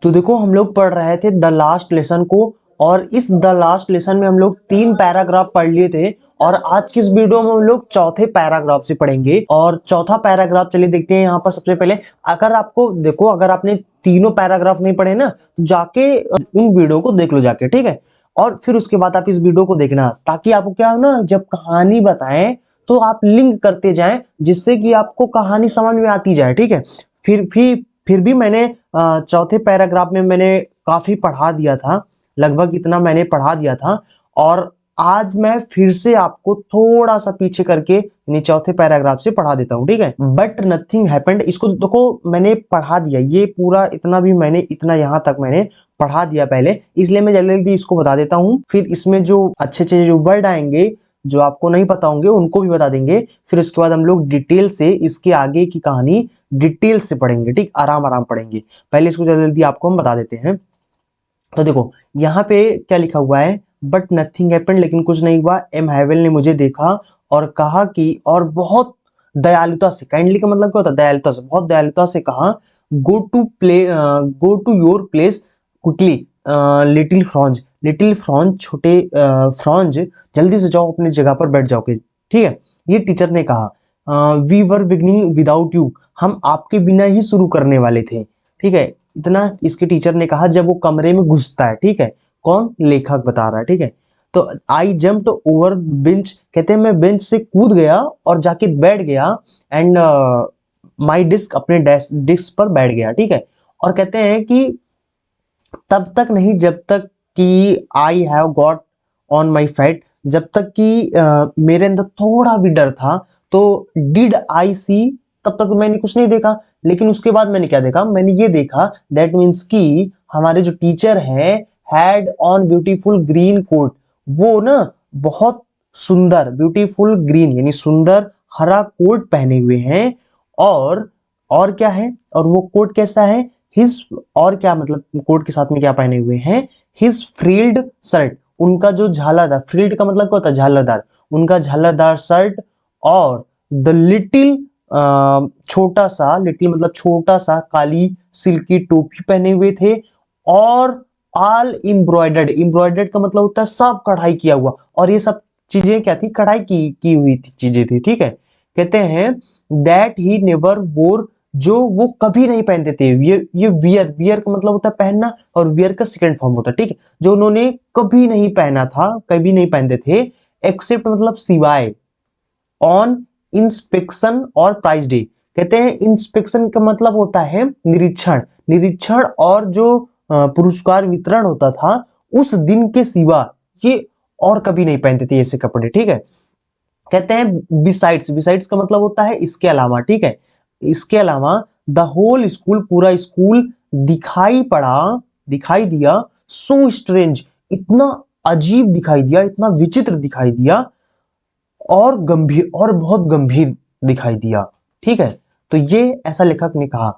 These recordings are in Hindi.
तो देखो हम लोग पढ़ रहे थे द लास्ट लेसन को, और इस द लास्ट लेसन में हम लोग 3 पैराग्राफ पढ़ लिए थे। और आज की इस वीडियो में हम लोग चौथे पैराग्राफ से पढ़ेंगे। और चौथा पैराग्राफ चलिए देखते हैं। यहाँ पर सबसे पहले अगर आपको देखो, अगर आपने तीनों पैराग्राफ नहीं पढ़े ना, तो जाके उन वीडियो को देख लो जाके, ठीक है। और फिर उसके बाद आप इस वीडियो को देखना, ताकि आपको क्या हो ना, जब कहानी बताएं तो आप लिंक करते जाएं, जिससे कि आपको कहानी समझ में आती जाए, ठीक है। फिर भी मैंने चौथे पैराग्राफ में मैंने काफी पढ़ा दिया था, लगभग इतना मैंने पढ़ा दिया था। और आज मैं फिर से आपको थोड़ा सा पीछे करके यानी चौथे पैराग्राफ से पढ़ा देता हूं, ठीक है। बट नथिंग हैपेंड, इसको देखो मैंने पढ़ा दिया, ये पूरा इतना भी मैंने इतना यहाँ तक मैंने पढ़ा दिया पहले, इसलिए मैं जल्दी जल्दी इसको बता देता हूँ। फिर इसमें जो अच्छे अच्छे जो वर्ड आएंगे जो आपको नहीं पता होंगे उनको भी बता देंगे। फिर उसके बाद हम लोग डिटेल से इसके आगे की कहानी डिटेल से पढ़ेंगे, ठीक, आराम आराम पढ़ेंगे। पहले इसको जल्दी जल्दी आपको हम बता देते हैं। तो देखो यहाँ पे क्या लिखा हुआ है, बट नथिंग हैपेंड, लेकिन कुछ नहीं हुआ। एम हैवेल ने मुझे देखा और कहा कि, और बहुत दयालुता से, काइंडली का मतलब क्या होता है, दयालुता से, बहुत दयालुता से कहा, go to your place quickly little Franz, छोटे फ्रॉन्ज, जल्दी से जाओ अपनी जगह पर बैठ जाओगे, ठीक है। ये टीचर ने कहा। We were beginning without you, हम आपके बिना ही शुरू करने वाले थे, ठीक है। इतना इसके टीचर ने कहा जब वो कमरे में घुसता है, ठीक है। कौन, लेखक बता रहा है, ठीक है। तो आई जम्प्ड ओवर बेंच, कहते हैं मैं बेंच से कूद गया और जाके बैठ गया, एंड माई डिस्क, अपने डिस्क पर बैठ गया, ठीक है। और कहते हैं कि तब तक नहीं जब तक कि I have got on my fat, जब तक कि मेरे अंदर थोड़ा भी डर था। तो डिड आई सी, तब तक मैंने कुछ नहीं देखा, लेकिन उसके बाद मैंने क्या देखा, मैंने ये देखा, दैट मीन्स कि हमारे जो टीचर हैं had on beautiful green coat, वो ना बहुत सुंदर, ब्यूटीफुल ग्रीन यानी सुंदर हरा कोट पहने हुए हैं। और क्या है, और वो कोट कैसा है, हिज, और क्या मतलब कोट के साथ में क्या पहने हुए हैं, हिज फ्रिल्ड शर्ट, उनका जो झालरदार, फ्रिल्ड का मतलब क्या होता है, झालरदार, उनका झालरदार शर्ट, और द लिटिल, छोटा सा, लिटिल मतलब छोटा सा, काली सिल्की टोपी पहने हुए थे। और ऑल एम्ब्रॉयडर्ड, एम्ब्रॉयडर्ड का मतलब होता है सब कढ़ाई किया हुआ, और ये सब चीजें क्या थी, कढ़ाई की हुई थी चीजें थी, ठीक है। कहते हैं दैट ही नेवर वोर, जो वो कभी नहीं पहनते थे। ये वियर का मतलब होता है पहनना, और वियर का सेकंड फॉर्म होता है, ठीक है, जो उन्होंने कभी नहीं पहना था, कभी नहीं पहनते थे, एक्सेप्ट मतलब सिवाय, ऑन इंस्पेक्शन और प्राइज डे। कहते हैं इंस्पेक्शन का मतलब होता है निरीक्षण, निरीक्षण और जो पुरस्कार वितरण होता था उस दिन के सिवा ये और कभी नहीं पहनते थे ऐसे कपड़े, ठीक है। कहते हैं बिसाइड्स, बिसाइड्स का मतलब होता है इसके अलावा, ठीक है। इसके अलावा द होल स्कूल, पूरा स्कूल दिखाई पड़ा, दिखाई दिया, सो स्ट्रेंज, इतना अजीब दिखाई दिया, इतना विचित्र दिखाई दिया, और गंभीर, और बहुत गंभीर दिखाई दिया, ठीक है। तो ये ऐसा लेखक ने कहा।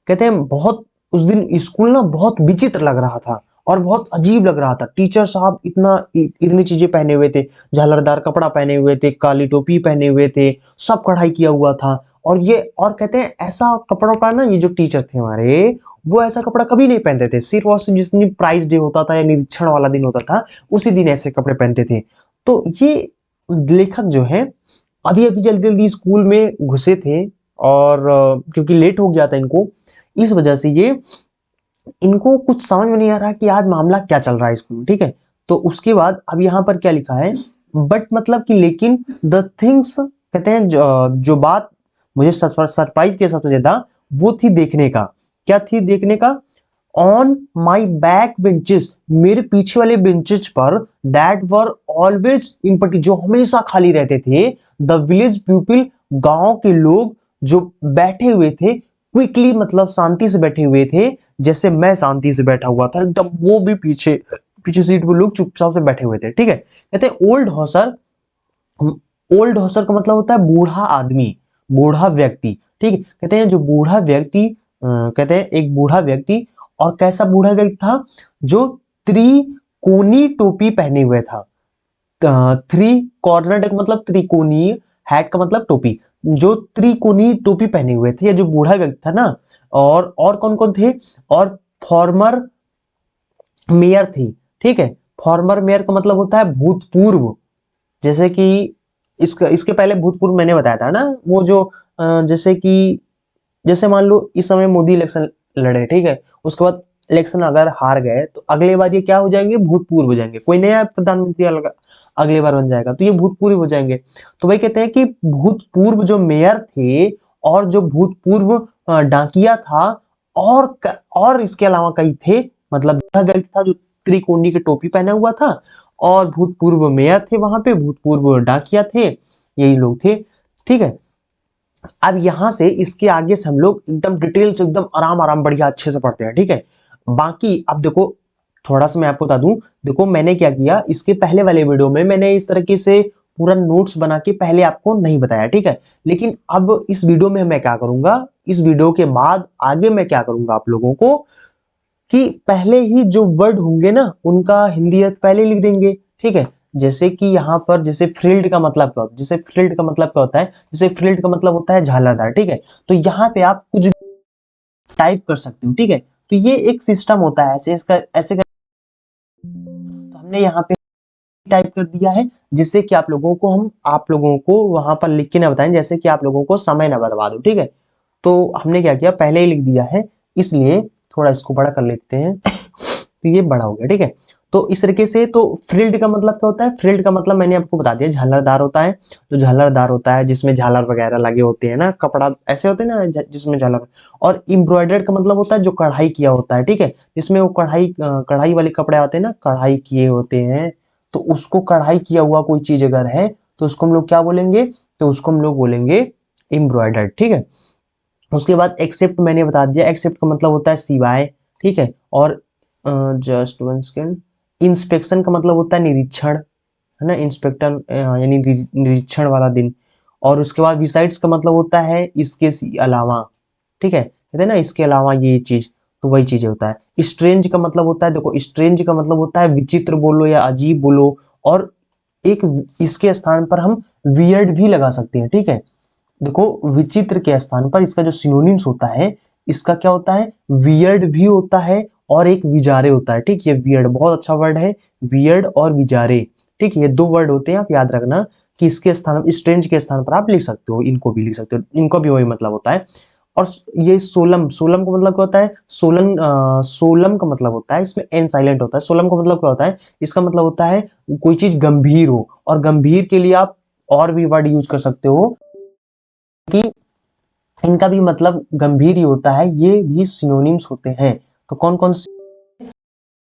कहते हैं बहुत, उस दिन स्कूल ना बहुत विचित्र लग रहा था और बहुत अजीब लग रहा था। टीचर साहब इतनी चीजें पहने हुए थे, झालरदार कपड़ा पहने हुए थे, काली टोपी पहने हुए थे, सब कढ़ाई किया हुआ था। और कहते हैं ऐसा कपड़ा का ना, ये जो टीचर थे हमारे, वो ऐसा कपड़ा कभी नहीं पहनते थे, सिर्फ और सिर्फ जिस दिन प्राइज डे होता था या निरीक्षण वाला दिन होता था उसी दिन ऐसे कपड़े पहनते थे। तो ये लेखक जो है अभी अभी जल्दी जल्दी स्कूल में घुसे थे, और क्योंकि लेट हो गया था इनको, इस वजह से ये इनको कुछ समझ में नहीं आ रहा कि आज मामला क्या चल रहा है स्कूल में, ठीक है। तो उसके बाद अब यहाँ पर क्या लिखा है, बट मतलब कि लेकिन, द थिंग्स, कहते हैं जो बात मुझे सरप्राइज किया सबसे ज्यादा, वो थी देखने का, क्या थी देखने का, ऑन माई बैक बेंचेस, मेरे पीछे वाले बेंचेस पर, दैट वर ऑलवेज एम्प्टी, जो हमेशा खाली रहते थे, द विलेज पीपल, गांव के लोग जो बैठे हुए थे, क्विकली मतलब शांति से बैठे हुए थे, जैसे मैं शांति से बैठा हुआ था एकदम, वो भी पीछे पीछे सीट पे लोग चुपचाप से बैठे हुए थे, ठीक है। कहते हैं ओल्ड हॉसर, ओल्ड हॉसर का मतलब होता है बूढ़ा आदमी, बूढ़ा व्यक्ति, ठीक है। कहते हैं जो बूढ़ा व्यक्ति, कहते हैं एक बूढ़ा व्यक्ति, और कैसा बूढ़ा व्यक्ति था, जो त्रिकोणी टोपी पहने हुए था। थ्री कॉर्नर का मतलब त्रिकोणीय, हैट का मतलब टोपी, जो त्रिकोणीय टोपी पहने हुए थे, या जो बूढ़ा व्यक्ति था ना। और कौन कौन थे, और फॉर्मर मेयर थी, ठीक है। फॉर्मर मेयर का मतलब होता है भूतपूर्व, जैसे कि इसके पहले भूतपूर्व मैंने बताया था ना, वो जो जैसे कि जैसे मान लो इस समय मोदी इलेक्शन लड़े, ठीक है, उसके बाद इलेक्शन अगर हार गए तो अगले बार ये क्या हो जाएंगे, भूतपूर्व हो जाएंगे। कोई नया प्रधानमंत्री अगले बार बन जाएगा तो ये भूतपूर्व हो जाएंगे। तो वही कहते हैं कि भूतपूर्व जो मेयर थे और जो भूतपूर्व डाकिया था, और इसके अलावा कई थे, मतलब व्यक्ति था जो त्रिकोणी की टोपी पहना हुआ था, और भूतपूर्व मेयर थे, वहां पे भूतपूर्व डाकिया थे, यही लोग थे, ठीक है। अब यहां से इसके आगे से हम लोग एकदम डिटेल से, एकदम आराम आराम बढ़िया अच्छे से पढ़ते हैं, ठीक है। बाकी अब देखो, थोड़ा सा मैं आपको बता दूं, देखो मैंने क्या किया, इसके पहले वाले वीडियो में मैंने इस तरीके से पूरा नोट्स बना के पहले आपको नहीं बताया, ठीक है। लेकिन अब इस वीडियो में मैं क्या करूंगा, इस वीडियो के बाद आगे मैं क्या करूंगा आप लोगों को, कि पहले ही जो वर्ड होंगे ना उनका हिंदी अर्थ पहले लिख देंगे, ठीक है। जैसे कि यहाँ पर जैसे फ्रिल्ड का मतलब क्या होता है, जैसे फ्रिल्ड का मतलब क्या होता है, जैसे फ्रिल्ड का मतलब होता है झालरदार, ठीक है। तो यहाँ पे आप कुछ टाइप कर सकते हो, ठीक है। तो ये एक सिस्टम होता है, ऐसे इसका ऐसे तो हमने यहाँ पे टाइप कर दिया है, जिससे कि आप लोगों को वहां पर लिख के ना बताएं, जैसे कि आप लोगों को समय ना बर्बाद हो, ठीक है। तो हमने क्या किया, पहले ही लिख दिया है, इसलिए थोड़ा इसको बड़ा कर लेते हैं। तो ये बड़ा हो गया, ठीक है। तो इस तरीके से, तो फ्रिल्ड का मतलब क्या होता है, फ्रिल्ड का मतलब मैंने आपको बता दिया, झालरदार होता है। तो झालरदार होता है जिसमें झालर वगैरह लगे होते हैं ना, कपड़ा ऐसे होते हैं ना जिसमें झालर। और एम्ब्रॉयडर्ड का मतलब होता है जो कढ़ाई किया होता है, ठीक है। जिसमें वो कढ़ाई वाले कपड़े आते हैं ना, कढ़ाई किए होते हैं, तो उसको कढ़ाई किया हुआ कोई चीज अगर है तो उसको हम लोग क्या बोलेंगे, तो उसको हम लोग बोलेंगे एम्ब्रॉयडर्ड, ठीक है। उसके बाद एक्सेप्ट मैंने बता दिया, एक्सेप्ट का मतलब होता है सिवाय, ठीक है। और जस्ट वन सेकेंड, इंस्पेक्शन का मतलब होता है निरीक्षण, है ना, इंस्पेक्टर यानी निरीक्षण वाला दिन। और उसके बाद बिसाइड्स का मतलब होता है इसके अलावा, ठीक है, कहते हैं ना इसके अलावा ये चीज, तो वही चीज होता है। स्ट्रेंज का मतलब होता है, देखो स्ट्रेंज का मतलब होता है विचित्र बोलो या अजीब बोलो, और एक इसके स्थान पर हम वियर्ड भी लगा सकते हैं, ठीक है। देखो विचित्र के स्थान पर इसका जो सिनोनिम्स होता है, इसका क्या होता है, वियर्ड भी होता है और एक विजारे होता है, ठीक। ये वियर्ड बहुत अच्छा वर्ड है, वियर्ड और विजारे, ठीक है, ये दो वर्ड होते हैं, आप याद रखना कि इसके स्थान, स्ट्रेंज के स्थान पर आप लिख सकते हो, इनको भी लिख सकते हो, इनको भी वही मतलब होता है। और ये सोलम, सोलम का मतलब क्या होता है, सोलम का मतलब होता है, इसमें एन साइलेंट होता है। सोलम का मतलब क्या होता है, इसका मतलब होता है कोई चीज गंभीर हो, और गंभीर के लिए आप और भी वर्ड यूज कर सकते हो, कि इनका भी मतलब गंभीर ही होता है, ये भी सिनोनिम्स होते हैं। तो कौन कौन से,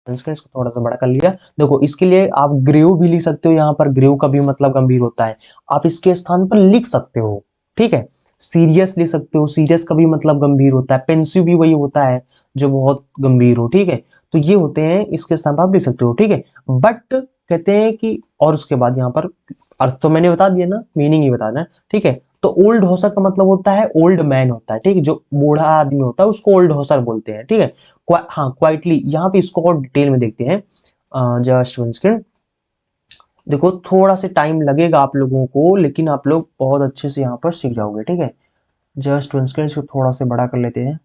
इसको थोड़ा सा बड़ा कर लिया, देखो इसके लिए आप ग्रेव भी लिख सकते हो, यहाँ पर ग्रेव का भी मतलब गंभीर होता है, आप इसके स्थान पर लिख सकते हो, ठीक है। सीरियस लिख सकते हो, सीरियस का भी मतलब गंभीर होता है। पेंसिव भी वही होता है जो बहुत गंभीर हो, ठीक है। तो ये होते हैं, इसके स्थान पर आप लिख सकते हो, ठीक है। बट कहते हैं कि, और उसके बाद यहाँ पर अर्थ तो मैंने बता दिया ना, मीनिंग ही बताना है, ठीक है। तो ओल्ड हॉसर का मतलब होता है ओल्ड मैन होता है, ठीक है, जो बूढ़ा आदमी होता है उसको ओल्ड हॉसर बोलते हैं, ठीक है। हाँ क्वाइटली, यहाँ पे इसको और डिटेल में देखते हैं, जस्ट वन सेकंड। देखो थोड़ा सा टाइम लगेगा आप लोगों को, लेकिन आप लोग बहुत अच्छे से यहाँ पर सीख जाओगे, ठीक है। जस्ट वन सेकंड, इसको थोड़ा सा बड़ा कर लेते हैं,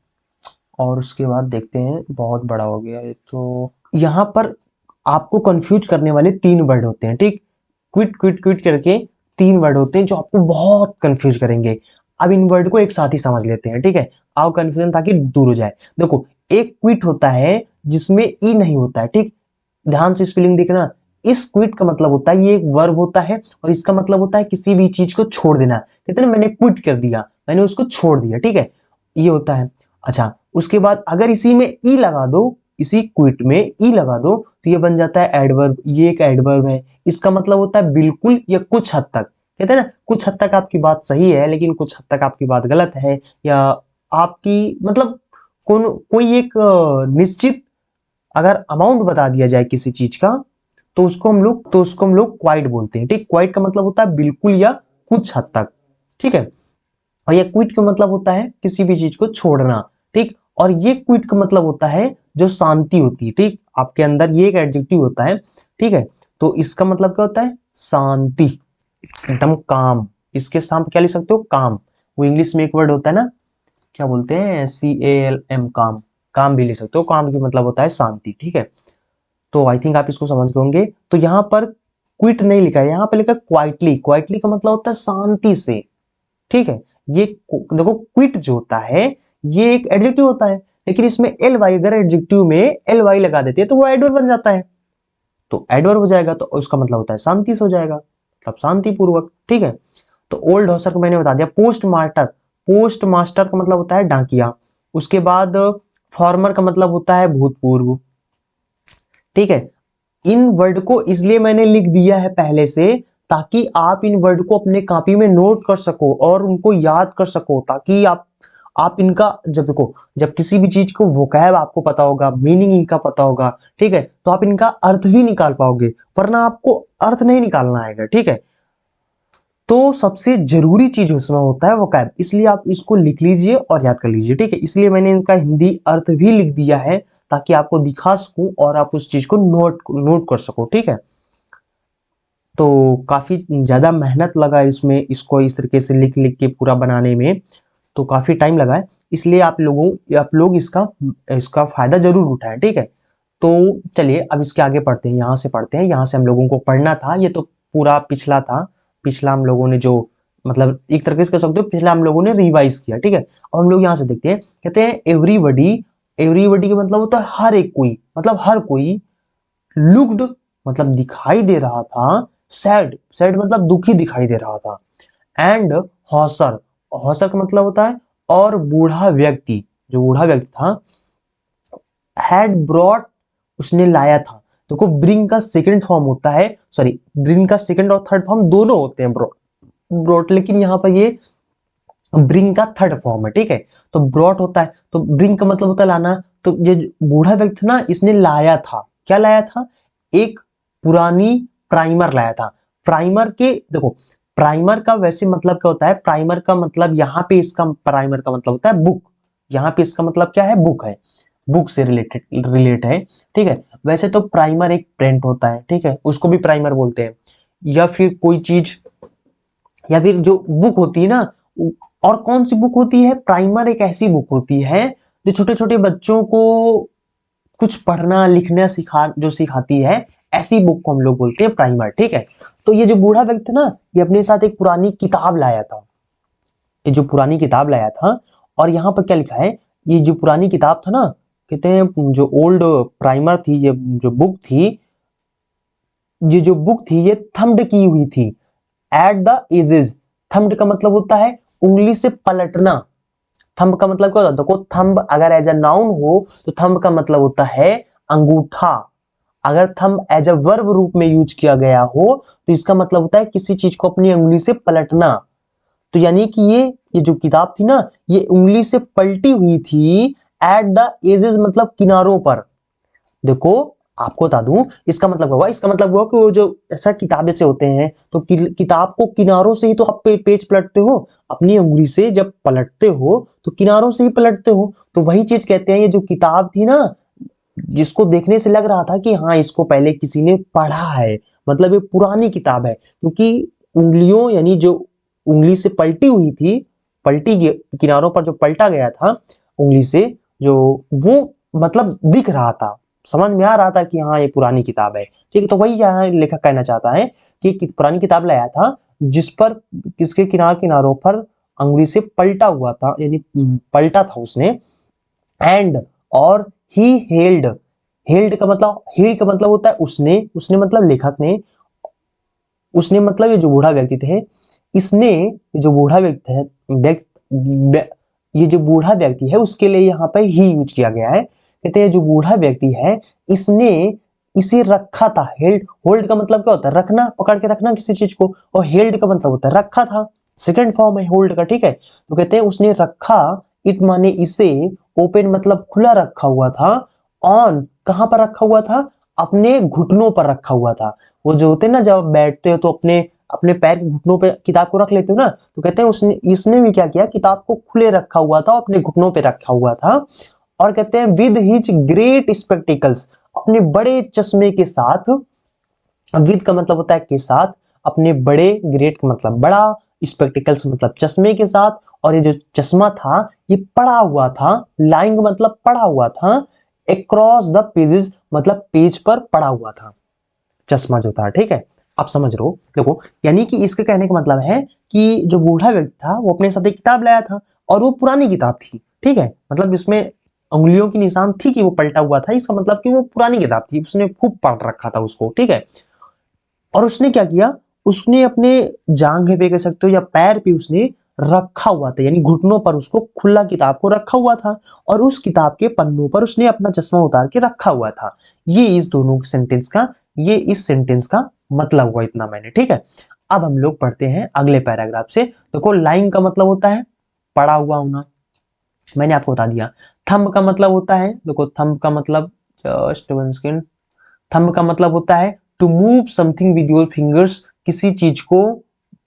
और उसके बाद देखते हैं, बहुत बड़ा हो गया है। तो यहाँ पर आपको कंफ्यूज करने वाले तीन वर्ड होते हैं, ठीक। क्विट क्विट क्विट करके तीन वर्ड होते हैं जो आपको बहुत कंफ्यूज करेंगे। अब इन वर्ड को एक साथ ही समझ लेते हैं, ठीक है, आओ कंफ्यूजन ताकि दूर हो जाए। देखो एक क्विट होता है जिसमें ई नहीं होता है, ठीक। ध्यान से स्पेलिंग देखना, इस क्विट का मतलब होता है, ये एक वर्ब होता है, और इसका मतलब होता है किसी भी चीज को छोड़ देना, कहते हैं ना मैंने क्विट कर दिया, मैंने उसको छोड़ दिया, ठीक है, ये होता है। अच्छा उसके बाद अगर इसी में ई लगा दो, इसी क्विट में ई लगा दो, तो ये बन जाता है एडवर्ब, ये एक एडवर्ब है। इसका मतलब होता है बिल्कुल या कुछ हद तक, कहते हैं ना कुछ हद तक आपकी बात सही है लेकिन कुछ हद तक आपकी बात गलत है, या आपकी मतलब कोई एक निश्चित अगर अमाउंट बता दिया जाए किसी चीज का, तो उसको हम लोग क्वाइट बोलते हैं, ठीक। क्वाइट का मतलब होता है बिल्कुल या कुछ हद तक, ठीक है। और ये क्विट का मतलब होता है किसी भी चीज को छोड़ना, ठीक। और ये क्विट का मतलब होता है जो शांति होती है, ठीक। आपके अंदर ये एक एडजेक्टिव होता है, ठीक है। तो इसका मतलब क्या होता है, शांति, एकदम काम। इसके स्थान पर क्या लिख सकते हो, काम। वो इंग्लिश में एक वर्ड होता है ना, क्या बोलते हैं, CALM, काम, काम भी ले सकते हो, काम की मतलब होता है शांति, ठीक है। तो आई थिंक आप इसको समझ गए होंगे। तो यहाँ पर क्विट नहीं लिखा है, यहाँ पे लिखा क्वाइटली। क्वाइटली का मतलब होता है शांति से, ठीक है। ये देखो क्विट जो होता है ये एक एडजेक्टिव होता है, लेकिन इसमें एल वाई, अगर एडजेक्टिव में एल वाई लगा देते हैं तो वो एडवर्ब बन जाता है, तो एडवर्ब हो जाएगा, तो उसका मतलब होता है शांति से हो जाएगा, मतलब शांतिपूर्वक, ठीक है। तो ओल्ड हॉसर को मैंने बता दिया। पोस्ट मास्टर, पोस्ट मास्टर का मतलब होता है डाकिया। उसके बाद फॉर्मर का मतलब होता है भूतपूर्व, ठीक है। इन वर्ड को इसलिए मैंने लिख दिया है पहले से, ताकि आप इन वर्ड को अपने कॉपी में नोट कर सको और उनको याद कर सको, ताकि आप इनका जब देखो, जब किसी भी चीज को वोकैब आपको पता होगा, मीनिंग इनका पता होगा, ठीक है, तो आप इनका अर्थ भी निकाल पाओगे, वरना आपको अर्थ नहीं निकालना आएगा, ठीक है। तो सबसे जरूरी चीज उसमें होता है वोकैब, इसलिए आप इसको लिख लीजिए और याद कर लीजिए, ठीक है। इसलिए मैंने इनका हिंदी अर्थ भी लिख दिया है, ताकि आपको दिखा सकूं और आप उस चीज को नोट कर सको, ठीक है। तो काफी ज्यादा मेहनत लगा इसमें, इसको इस तरीके से लिख लिख के पूरा बनाने में, तो काफी टाइम लगा है, इसलिए आप लोग इसका इसका फायदा जरूर उठाएं, ठीक है। तो चलिए अब इसके आगे पढ़ते हैं, यहाँ से पढ़ते हैं, यहाँ से हम लोगों को पढ़ना था, ये तो पूरा पिछला था, पिछला हम लोगों ने जो मतलब एक तरीके से कह सकते हो पिछला हम लोगों ने रिवाइज किया, ठीक है। अब हम लोग यहाँ से देखते हैं, कहते हैं एवरीबडी, एवरीबडी का मतलब होता है हर एक कोई, मतलब हर कोई, लुक्ड मतलब दिखाई दे रहा था, सैड, सैड मतलब दुखी दिखाई दे रहा था, एंड हॉसर, हॉसर का मतलब होता है और बूढ़ा व्यक्ति, जो बूढ़ा व्यक्ति था, हैड ब्रॉट उसने लाया था। देखो ब्रिंग का सेकंड फॉर्म होता है, सॉरी ब्रिंग का सेकंड और थर्ड फॉर्म दोनों होते हैं ब्रॉट, लेकिन यहाँ पर ये ब्रिंग का थर्ड फॉर्म है, ठीक है। तो ब्रॉट होता है, तो ब्रिंग का मतलब होता है लाना, तो ये बूढ़ा व्यक्ति ना इसने लाया था, क्या लाया था, एक पुरानी प्राइमर लाया था। प्राइमर के देखो, प्राइमर का वैसे मतलब क्या होता है, प्राइमर का मतलब यहाँ पे इसका प्राइमर का मतलब होता है बुक, यहाँ पे इसका मतलब क्या है, बुक है, बुक से रिलेट है, ठीक है। वैसे तो प्राइमर एक प्रिंट होता है, ठीक है, उसको भी प्राइमर बोलते हैं, या फिर कोई चीज, या फिर जो बुक होती है ना, और कौन सी बुक होती है, प्राइमर एक ऐसी बुक होती है जो छोटे छोटे बच्चों को कुछ पढ़ना लिखना सिखाती है, ऐसी बुक को हम लोग बोलते हैं प्राइमर, ठीक है। तो ये जो बूढ़ा व्यक्ति ना, ये अपने साथ एक पुरानी किताब लाया था, ये जो पुरानी किताब लाया था, और यहाँ पर क्या लिखा है, ये जो पुरानी किताब था ना, कहते हैं जो ओल्ड प्राइमर थी, ये जो बुक थी, ये जो बुक थी ये थम्ब्ड की हुई थी एट द एजेस। थम्ब्ड का मतलब होता है उंगली से पलटना। थंब का मतलब क्या होता है, देखो थंब अगर एज अ नाउन हो तो थंब का मतलब होता है अंगूठा, अगर थंब एज अ वर्ब रूप में यूज किया गया हो तो इसका मतलब होता है किसी चीज को अपनी उंगली से पलटना। तो यानी कि ये जो किताब थी ना, ये उंगली से पलटी हुई थी एट द एजेस मतलब किनारों पर। देखो आपको बता दूं इसका मतलब हुआ, इसका मतलब हुआ कि वो जो ऐसा किताब जैसे होते हैं, तो किताब को किनारों से ही तो आप पेज पलटते हो, अपनी उंगली से जब पलटते हो तो किनारों से ही पलटते हो, तो वही चीज कहते हैं, ये जो किताब थी ना, जिसको देखने से लग रहा था कि हाँ इसको पहले किसी ने पढ़ा है, मतलब ये पुरानी किताब है, क्योंकि उंगलियों यानी जो उंगली से पलटी हुई थी, किनारों पर जो पलटा गया था उंगली से, जो वो मतलब दिख रहा था, समझ में आ रहा था कि हाँ ये पुरानी किताब है, ठीक है। तो वही यहाँ लेखक कहना चाहता है कि पुरानी किताब लाया था जिस पर किसके किनारों पर अंगुली से पलटा हुआ था, यानी पलटा था उसने, एंड और ही हेल्ड, हेल्ड का मतलब होता है उसने मतलब लेखक ने, उसने मतलब ये जो बूढ़ा व्यक्ति थे, इसने जो बूढ़ा व्यक्ति है, ये जो बूढ़ा व्यक्ति है उसके लिए यहाँ पर ही यूज किया गया है। कहते हैं जो बूढ़ा व्यक्ति है इसने इसे रखा था, हेल्ड, होल्ड का मतलब क्या होता है, रखना, पकड़ के रखना किसी चीज को, और हेल्ड का मतलब होता है रखा था, सेकंड फॉर्म है होल्ड का, ठीक है। तो कहते हैं उसने रखा, इट माने इसे, ओपन मतलब खुला रखा हुआ था, ऑन कहां पर रखा हुआ था, अपने घुटनों पर रखा हुआ था। वो जो होते हैं ना जब बैठते हो तो अपने अपने पैर के घुटनों पे किताब को रख लेते हो ना, तो कहते हैं इसने भी क्या किया, किताब को खुले रखा हुआ था, अपने घुटनों पे रखा हुआ था, और कहते हैं विद हिज ग्रेट स्पेक्टिकल्स, अपने बड़े चश्मे के साथ, विद का मतलब होता है के साथ, अपने बड़े, ग्रेट का मतलब बड़ा, स्पेक्टिकल्स मतलब चश्मे के साथ, और ये जो चश्मा था ये पड़ा हुआ था, लाइंग मतलब पड़ा हुआ था, अक्रॉस द पेजेस मतलब पेज पर पड़ा हुआ था चश्मा जो था, ठीक है। आप समझ रहे हो, देखो यानी कि इसके कहने का मतलब है कि जो बूढ़ा व्यक्ति था वो अपने साथ एक किताब लाया था और वो पुरानी किताब थी, ठीक है, मतलब इसमें उंगलियों की निशान थी कि वो पलटा हुआ था, इसका मतलब कि वो पुरानी किताब थी, उसने खूब पढ़ रखा था उसको, ठीक है। और उसने क्या किया, उसने अपने जांघे पे कह सकते हो या पैर पे उसने रखा हुआ था, यानी घुटनों पर उसको खुला किताब को रखा हुआ था, और उस किताब के पन्नों पर उसने अपना चश्मा उतार के रखा हुआ था। ये इस दोनों सेंटेंस का, ये इस सेंटेंस का मतलब हुआ, इतना मैंने, ठीक है। अब हम लोग पढ़ते हैं अगले पैराग्राफ से। देखो लाइन का मतलब होता है पड़ा हुआ होना, मैंने आपको बता दिया। थंब का मतलब होता है, देखो थंब का मतलब, जस्ट वन सेकंड, थंब का मतलब होता है to move something with your fingers, किसी चीज को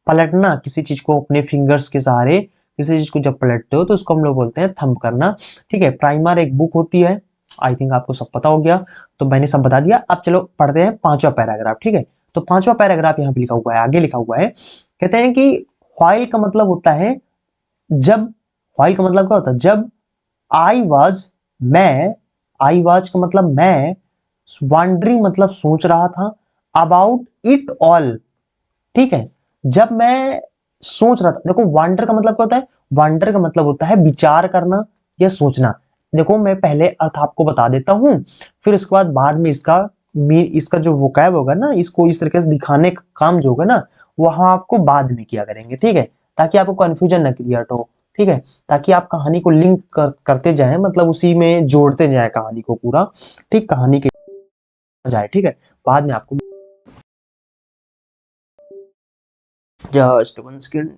पलटना, किसी चीज को अपने फिंगर्स के सहारे किसी चीज को जब पलटते हो तो उसको हम लोग बोलते हैं थंब करना, ठीक है। प्राइमर एक बुक होती है, आई थिंक आपको सब पता हो गया, तो मैंने सब बता दिया। अब चलो पढ़ते हैं पांचवा पैराग्राफ, ठीक है। तो पांचवा पैराग्राफ यहाँ पे लिखा हुआ है, आगे लिखा हुआ है, कहते हैं कि व्हाइल का मतलब होता है जब, व्हाइल का मतलब क्या होता है, जब आई वॉज, मैं, आई वॉज का मतलब मैं, वॉन्डरिंग मतलब सोच रहा था, अबाउट इट ऑल, ठीक है। जब मैं सोच रहा था, देखो वांडर का मतलब क्या होता है, वांडर का मतलब होता है विचार करना या सोचना। देखो मैं पहले अर्थ आपको बता देता हूं, फिर उसके बाद में इसका जो वोकैब होगा ना, इसको इस तरीके से दिखाने का काम जो होगा ना, वहां आपको बाद में किया करेंगे, ठीक है, ताकि आपको कंफ्यूजन न क्रिएट हो, ठीक है, ताकि आप कहानी को लिंक करते जाएं, मतलब उसी में जोड़ते जाएं कहानी को पूरा, ठीक, कहानी के जाए, ठीक है। बाद में आपको, जस्ट वन सेकंड,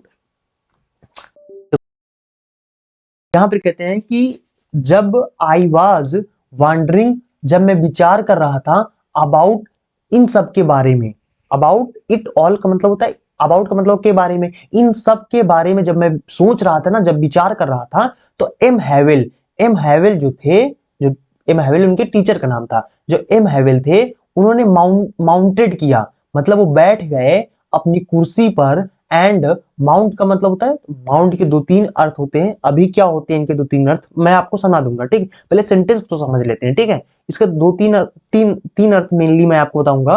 यहां पर कहते हैं कि जब आई वाज वॉन्डरिंग, जब मैं विचार कर रहा था, अबाउट, इन सब के बारे में, अबाउट इट ऑल का मतलब होता है, अबाउट का मतलब के बारे में, इन सब के बारे में जब मैं सोच रहा था ना, जब विचार कर रहा था, तो एम हैवेल जो थे, जो एम हैवेल उनके टीचर का नाम था, जो एम हैवेल थे, उन्होंने माउंटेड किया, मतलब वो बैठ गए अपनी कुर्सी पर, एंड माउंट का मतलब होता है, माउंट के दो तीन अर्थ होते हैं, अभी क्या होते हैं इनके दो तीन अर्थ मैं आपको समझा दूंगा, ठीक, पहले सेंटेंस तो समझ लेते हैं, ठीक है। इसका दो तीन तीन अर्थ मेनली मैं आपको बताऊंगा,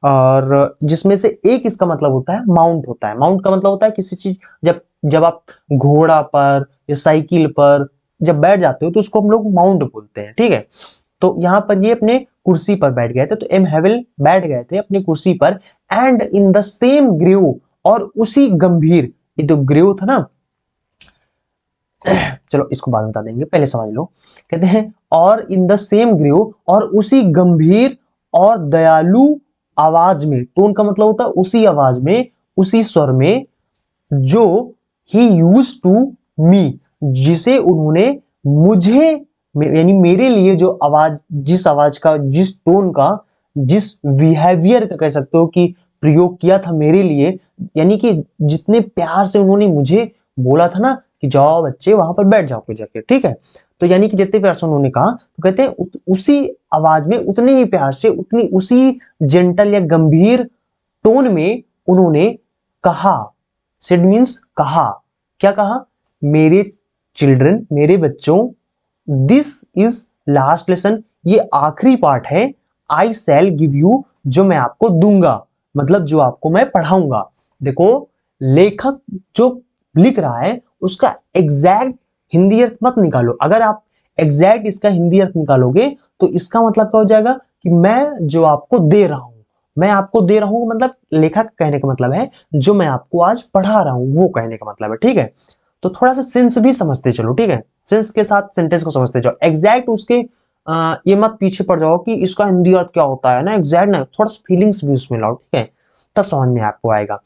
और जिसमें से एक इसका मतलब होता है माउंट होता है, माउंट का मतलब होता है किसी चीज, जब जब आप घोड़ा पर या साइकिल पर जब बैठ जाते हो तो उसको हम लोग माउंट बोलते हैं, ठीक है। तो यहां पर ये अपने कुर्सी पर बैठ गए थे, तो एम हैवेल बैठ गए थे अपनी कुर्सी पर, and in the same grave, और उसी गंभीर, ये तो ग्रीव था ना, चलो इसको बाद में बता देंगे, पहले समझ लो। कहते हैं और इन द सेम ग्रीव, और उसी गंभीर और दयालु आवाज में, टोन का मतलब होता है उसी आवाज में, उसी स्वर में, जो ही यूज टू मी, जिसे उन्होंने मुझे, यानी मेरे लिए जो आवाज, जिस आवाज का, जिस टोन का, जिस बिहेवियर का कह सकते हो कि प्रयोग किया था मेरे लिए, यानी कि जितने प्यार से उन्होंने मुझे बोला था ना कि जाओ बच्चे वहां पर बैठ जाओ जाके, ठीक है। तो यानी कि जितने प्यार से उन्होंने कहा, तो कहते हैं उसी आवाज में, उतने ही प्यार से, उतनी उसी जेंटल या गंभीर टोन में उन्होंने कहा, सेड मीन्स कहा, क्या कहा, मेरे चिल्ड्रन, मेरे बच्चों, दिस इज लास्ट लेसन, ये आखिरी पार्ट है, आई शैल गिव यू, जो मैं आपको दूंगा, मतलब जो आपको मैं पढ़ाऊंगा। देखो लेखक जो लिख रहा है उसका एग्जैक्ट हिंदी अर्थ मत निकालो, अगर आप एग्जैक्ट इसका हिंदी अर्थ निकालोगे तो इसका मतलब क्या हो जाएगा कि मैं जो आपको दे रहा हूं, मैं आपको दे रहा हूं, मतलब लेखक कहने का मतलब है जो मैं आपको आज पढ़ा रहा हूं वो कहने का मतलब है, ठीक है। तो थोड़ा सा सेंस भी समझते चलो, ठीक है, सेंस के साथ सेंटेंस को समझते जाओ, एग्जैक्ट उसके ये मत पीछे पड़ जाओ कि इसका हिंदी अर्थ क्या होता है ना, एग्जैक्ट ना, थोड़ा सा फीलिंग्स भी उसमें लाओ, ठीक है, तब समझ में आपको आएगा।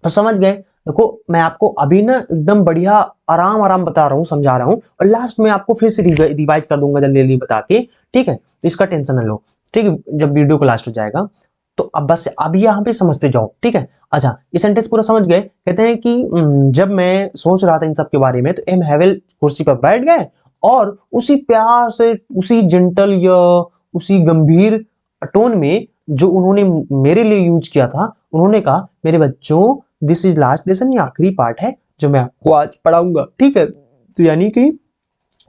तो समझ गए, देखो मैं आपको अभी ना एकदम बढ़िया आराम आराम बता रहा हूँ, समझा रहा हूँ, और लास्ट में आपको फिर से रिवाइज कर दूंगा जल्दी जल्दी बता के, ठीक है, तो इसका टेंशन न लो, ठीक है, जब वीडियो को लास्ट हो जाएगा। तो अब बस अब यहाँ पे समझते जाओ, ठीक है। अच्छा ये सेंटेंस पूरा समझ गए, कहते हैं कि जब मैं सोच रहा था इन सब के बारे में, तो एम हैवेल कुर्सी पर बैठ गए, और उसी प्यार से, उसी जेंटल या उसी गंभीर टोन में जो उन्होंने मेरे लिए यूज किया था, उन्होंने कहा मेरे बच्चों दिस इज लास्ट लेसन, ये आखिरी पार्ट है जो मैं आपको आज पढ़ाऊंगा, ठीक है। तो यानी कि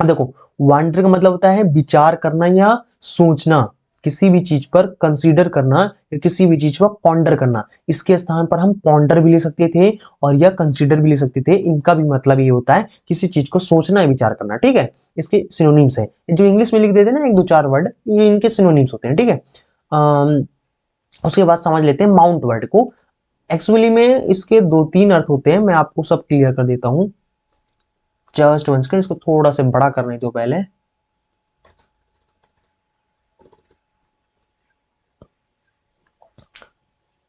अब देखो, वॉन्डर का मतलब होता है विचार करना या सोचना, किसी भी चीज पर कंसीडर करना या किसी भी चीज पर पॉन्डर करना। इसके स्थान पर हम पॉन्डर भी ले सकते थे और या कंसीडर भी ले सकते थे। इनका भी मतलब ये होता है किसी चीज को सोचना या विचार करना, ठीक है। इसके सिनोनिम्स है, जो इंग्लिश में लिख देते हैं ना 1 2 4 वर्ड, ये इनके सिनोनिम्स होते हैं, ठीक है। उसके बाद समझ लेते हैं माउंट वर्ड को। एक्चुअली में इसके 2 3 अर्थ होते हैं, मैं आपको सब क्लियर कर देता हूं। जस्ट 1 सेकंड, इसको थोड़ा सा बड़ा करने दो पहले।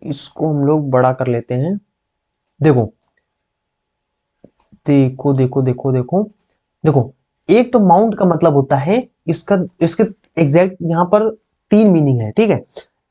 इसको हम लोग बड़ा कर लेते हैं। देखो देखो देखो देखो देखो देखो, एक तो माउंट का मतलब होता है, इसके एग्जैक्ट यहाँ पर 3 मीनिंग है, ठीक है।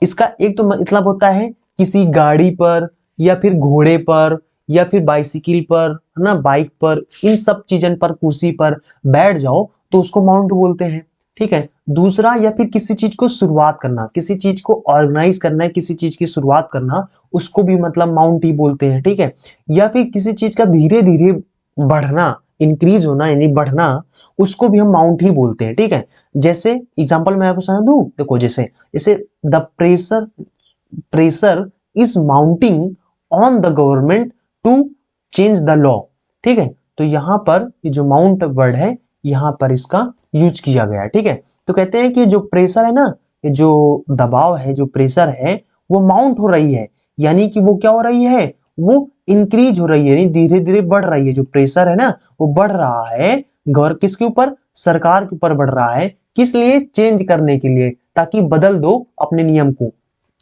इसका एक तो मतलब होता है किसी गाड़ी पर या फिर घोड़े पर या फिर बाइसिकल पर, है ना, बाइक पर, इन सब चीजों पर, कुर्सी पर बैठ जाओ तो उसको माउंट बोलते हैं, ठीक है। दूसरा, या फिर किसी चीज को शुरुआत करना, किसी चीज को ऑर्गेनाइज करना है, किसी चीज की शुरुआत करना, उसको भी मतलब माउंट ही बोलते हैं, ठीक है। या फिर किसी चीज का धीरे धीरे बढ़ना, इंक्रीज होना यानी बढ़ना, उसको भी हम माउंट ही बोलते हैं, ठीक है। जैसे एग्जांपल मैं आपको समझा दूं, देखो जैसे जैसे the pressure is mounting on the government to change the law, ठीक है। तो यहां पर ये जो माउंट वर्ड है, यहां पर इसका यूज किया गया है, ठीक है। तो कहते हैं कि जो प्रेशर है ना, ये जो दबाव है, जो प्रेशर है, वो माउंट हो रही है, यानी कि वो क्या हो रही है, वो इंक्रीज हो रही है, यानी धीरे धीरे बढ़ रही है। जो प्रेशर है ना, वो बढ़ रहा है, गौर किसके ऊपर, सरकार के ऊपर बढ़ रहा है। किस लिए, चेंज करने के लिए, ताकि बदल दो अपने नियम को।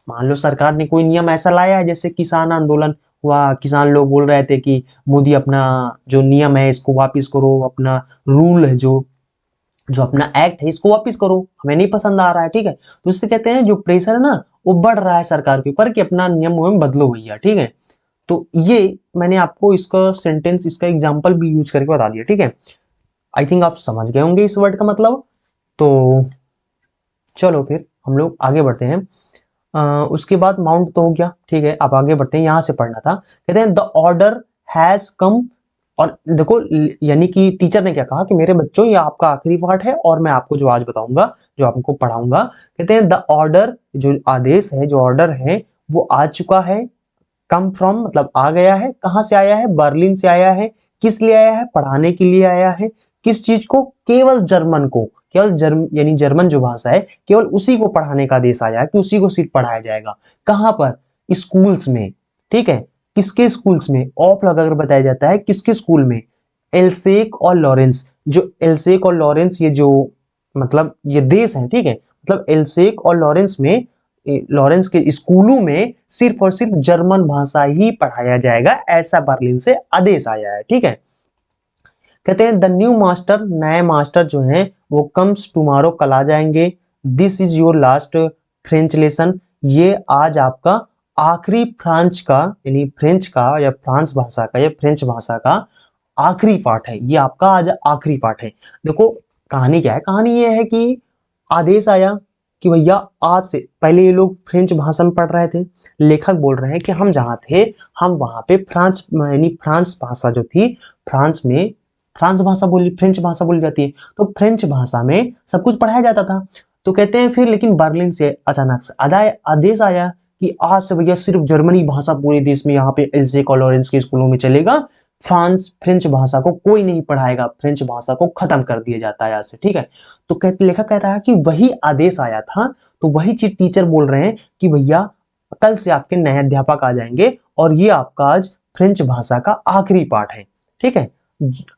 मान लो सरकार ने कोई नियम ऐसा लाया है, जैसे किसान आंदोलन हुआ, किसान लोग बोल रहे थे कि मोदी अपना जो नियम है इसको वापस करो, अपना रूल है जो जो अपना एक्ट है इसको वापस करो, हमें नहीं पसंद आ रहा है, ठीक है। तो इससे कहते हैं जो प्रेशर है ना, वो बढ़ रहा है सरकार के ऊपर कि अपना नियम में बदलो भैया, ठीक है। तो ये मैंने आपको इसका सेंटेंस, इसका एग्जांपल भी यूज करके बता दिया, ठीक है। आई थिंक आप समझ गए होंगे इस वर्ड का मतलब। तो चलो फिर हम लोग आगे बढ़ते हैं। उसके बाद माउंट तो हो गया, ठीक है। अब आगे बढ़ते हैं, यहां से पढ़ना था, कहते हैं द ऑर्डर हैज कम। और देखो, यानी कि टीचर ने क्या कहा कि मेरे बच्चों ये आपका आखिरी पार्ट है और मैं आपको जो आज बताऊंगा, जो आपको पढ़ाऊंगा, कहते हैं द ऑर्डर, जो आदेश है, जो ऑर्डर है, वो आ चुका है। कम फ्रॉम मतलब आ गया है, कहां से आया है, बर्लिन से आया है। किस लिए आया है, पढ़ाने के लिए आया है। किस चीज को, केवल जर्मन को, केवल यानी जर्मन जो भाषा है, केवल उसी को पढ़ाने का आदेश आया है कि उसी को सिर्फ पढ़ाया जाएगा। कहां पर, स्कूल्स में, ठीक है। किसके स्कूल्स में, ऑफ अगर बताया जाता है किसके स्कूल में, एल्सेक और लॉरेंस। जो एल्सेक और लॉरेंस, ये जो मतलब ये देश है, ठीक है। मतलब एल्सेक और लॉरेंस में, लॉरेंस के स्कूलों में सिर्फ और सिर्फ जर्मन भाषा ही पढ़ाया जाएगा, ऐसा बर्लिन से आदेश आया है, ठीक है। कहते हैं द न्यू मास्टर, नए मास्टर जो हैं वो कम्स टुमारो, कल आ जाएंगे। This is your last French lesson, ये आज आपका आखिरी फ्रांच का, यानी फ्रेंच का या फ्रांस भाषा का या फ्रेंच भाषा का आखिरी पार्ट है। ये आपका आज आखिरी पार्ट है। देखो कहानी क्या है, कहानी ये है कि आदेश आया कि भैया आज से, पहले ये लोग फ्रेंच भाषा में पढ़ रहे थे, लेखक बोल रहे हैं कि हम जहाँ थे, हम वहां पे फ्रांस, यानी फ्रांस भाषा जो थी, फ्रांस में फ्रांस भाषा बोली, फ्रेंच भाषा बोली जाती है, तो फ्रेंच भाषा में सब कुछ पढ़ाया जाता था। तो कहते हैं फिर लेकिन बर्लिन से अचानक से आदेश आया कि आज से भैया सिर्फ जर्मनी भाषा पूरे देश में यहाँ पे एल्सेक और लॉरेंस के स्कूलों में चलेगा, फ्रेंच भाषा को कोई नहीं पढ़ाएगा, फ्रेंच भाषा को खत्म कर दिया जाता है आज से, ठीक है। तो लेखक कह रहा है कि वही आदेश आया था, तो वही चीज टीचर बोल रहे हैं कि भैया कल से आपके नए अध्यापक आ जाएंगे और ये आपका आज फ्रेंच भाषा का आखिरी पाठ है, ठीक है।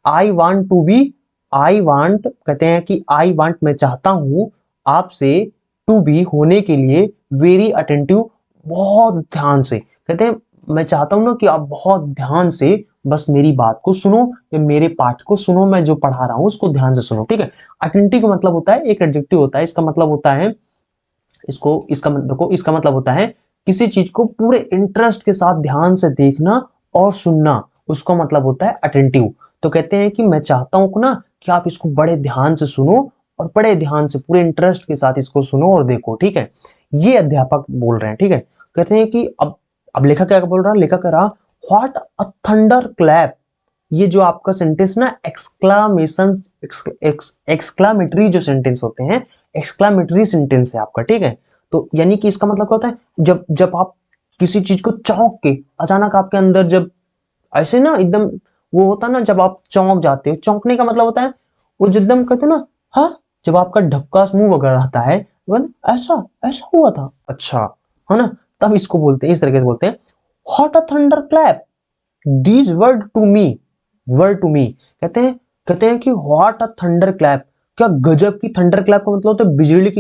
I want to be, I want, कहते हैं कि आई वॉन्ट, मैं चाहता हूं आपसे, टू बी, होने के लिए, वेरी अटेंटिव, बहुत ध्यान से। कहते हैं मैं चाहता हूं ना कि आप बहुत ध्यान से बस मेरी बात को सुनो या मेरे पाठ को सुनो, मैं जो पढ़ा रहा हूं उसको ध्यान से सुनो, ठीक है। अटेंटिव का मतलब होता है, एक एडजेक्टिव होता है, इसका मतलब होता है, देखो इसका मतलब होता है किसी चीज को पूरे इंटरेस्ट के साथ ध्यान से देखना और सुनना, उसका मतलब होता है अटेंटिव। तो कहते हैं कि मैं चाहता हूं ना कि आप इसको बड़े ध्यान से सुनो और बड़े ध्यान से पूरे इंटरेस्ट के साथ इसको सुनो और देखो, ठीक है। ये अध्यापक बोल रहे हैं, ठीक है। कहते हैं कि अब लेखक क्या बोल रहा है, लेखक कह रहा व्हाट अ थंडर क्लैप, ये जो आपका सेंटेंस ना एक्सक्लामेशन एक्सक्लामेटरी जो सेंटेंस होते हैं, एक्सक्लामेटरी सेंटेंस है आपका, ठीक है। तो यानी कि इसका मतलब क्या होता है, जब जब आप किसी चीज को चौंक के अचानक आपके अंदर जब ऐसे ना एकदम वो होता है ना, जब आप चौंक जाते हो, चौंकने का मतलब होता है वो जो एकदम कहते हो ना, हाँ, जब आपका ढक्का मुंह वगैरह आता है, ऐसा ऐसा हुआ था, अच्छा, है ना, तब इसको बोलते हैं, इस तरीके से बोलते हैं, what a thunder clap, these word to me, कहते हैं कि व्हाट अ थंडर क्लैप, क्या गजब की, थंडर क्लैप का मतलब होता है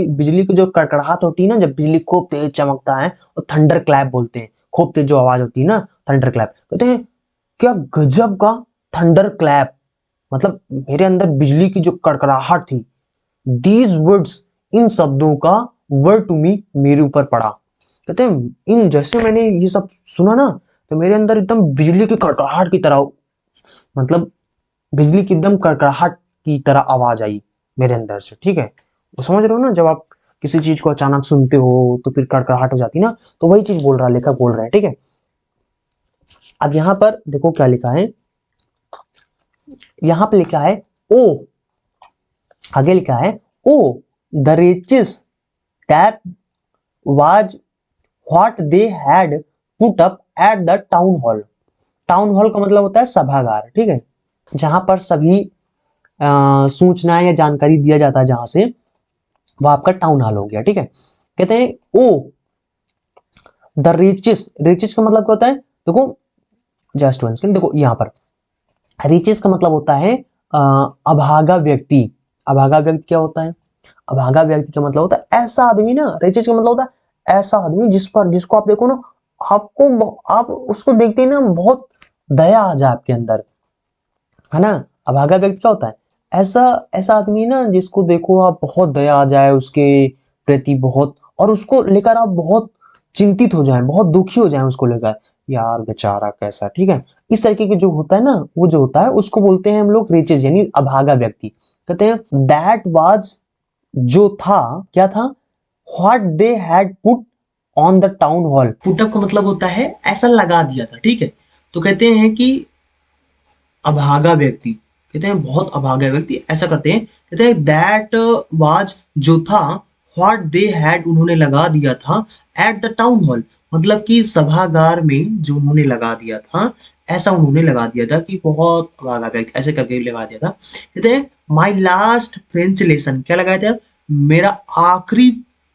बिजली की जो कड़कड़ाहट होती है ना, जब बिजली खूब तेज चमकता है, वो थंडर क्लैप बोलते हैं, खूब तेज जो आवाज होती है ना, थंडर क्लैप कहते हैं, क्या गजब का थंडर क्लैप, मतलब मेरे अंदर बिजली की जो कड़कड़ाहट थी, दीज वर्ड्स, इन शब्दों का, वर्ड टू मी, मेरे ऊपर पड़ा, कहते हैं इन जैसे मैंने ये सब सुना ना, तो मेरे अंदर एकदम बिजली की कड़कड़ाहट की तरह, मतलब बिजली की एकदम कड़कड़ाहट की तरह आवाज आई मेरे अंदर से, ठीक है। वो समझ रहे हो ना, जब आप किसी चीज को अचानक सुनते हो तो फिर कड़कड़ाहट हो जाती है ना, तो वही चीज बोल रहा है, लेखक बोल रहा है, ठीक है। अब यहां पर देखो क्या लिखा है, यहां पे लिखा है ओ, आगे लिखा है oh the riches that was what they had put up at the town hall, town hall का मतलब होता है सभागार, ठीक है, जहां पर सभी सूचना या जानकारी दिया जाता है, जहां से वो आपका टाउन हॉल हो गया, ठीक है। कहते हैं ओ द रिचेस, रिचेस का मतलब क्या होता है, देखो जस्ट वन सेकंड, देखो यहां पर रिचेस का मतलब होता है अभागा व्यक्ति, अभागा व्यक्ति क्या होता है, अभागा व्यक्ति का मतलब होता है ऐसा आदमी ना, रिचेस का मतलब होता है ऐसा आदमी जिसको आप देखो ना, आप उसको देखते ही ना बहुत दया आ जाए आपके अंदर, है ना। अभागा व्यक्ति क्या होता है, ऐसा ऐसा आदमी ना जिसको देखो आप बहुत दया आ जाए उसके प्रति बहुत, और उसको लेकर आप बहुत चिंतित हो जाएं, बहुत दुखी हो जाएं उसको लेकर, यार बेचारा कैसा, ठीक है, इस तरीके के जो होता है ना, वो जो होता है उसको बोलते हैं हम लोग रिचेज, यानी अभागा व्यक्ति। कहते हैं दैट वाज, जो था, क्या था, what they had put on the town hall, put up का मतलब होता है ऐसा लगा दिया था, ठीक है। तो कहते हैं कि अभागा व्यक्ति, कहते हैं बहुत अभागा व्यक्ति ऐसा करते हैं, कहते हैं दैट वाज, जो था, व्हाट दे हैड, उन्होंने लगा दिया था, एट द टाउन हॉल, मतलब कि सभागार में जो उन्होंने लगा दिया था, ऐसा उन्होंने लगा दिया था कि बहुत अभागा व्यक्ति ऐसे करके लगा दिया था। कहते हैं माई लास्ट फ्रेंच लेसन, क्या लगाया था, मेरा आखिरी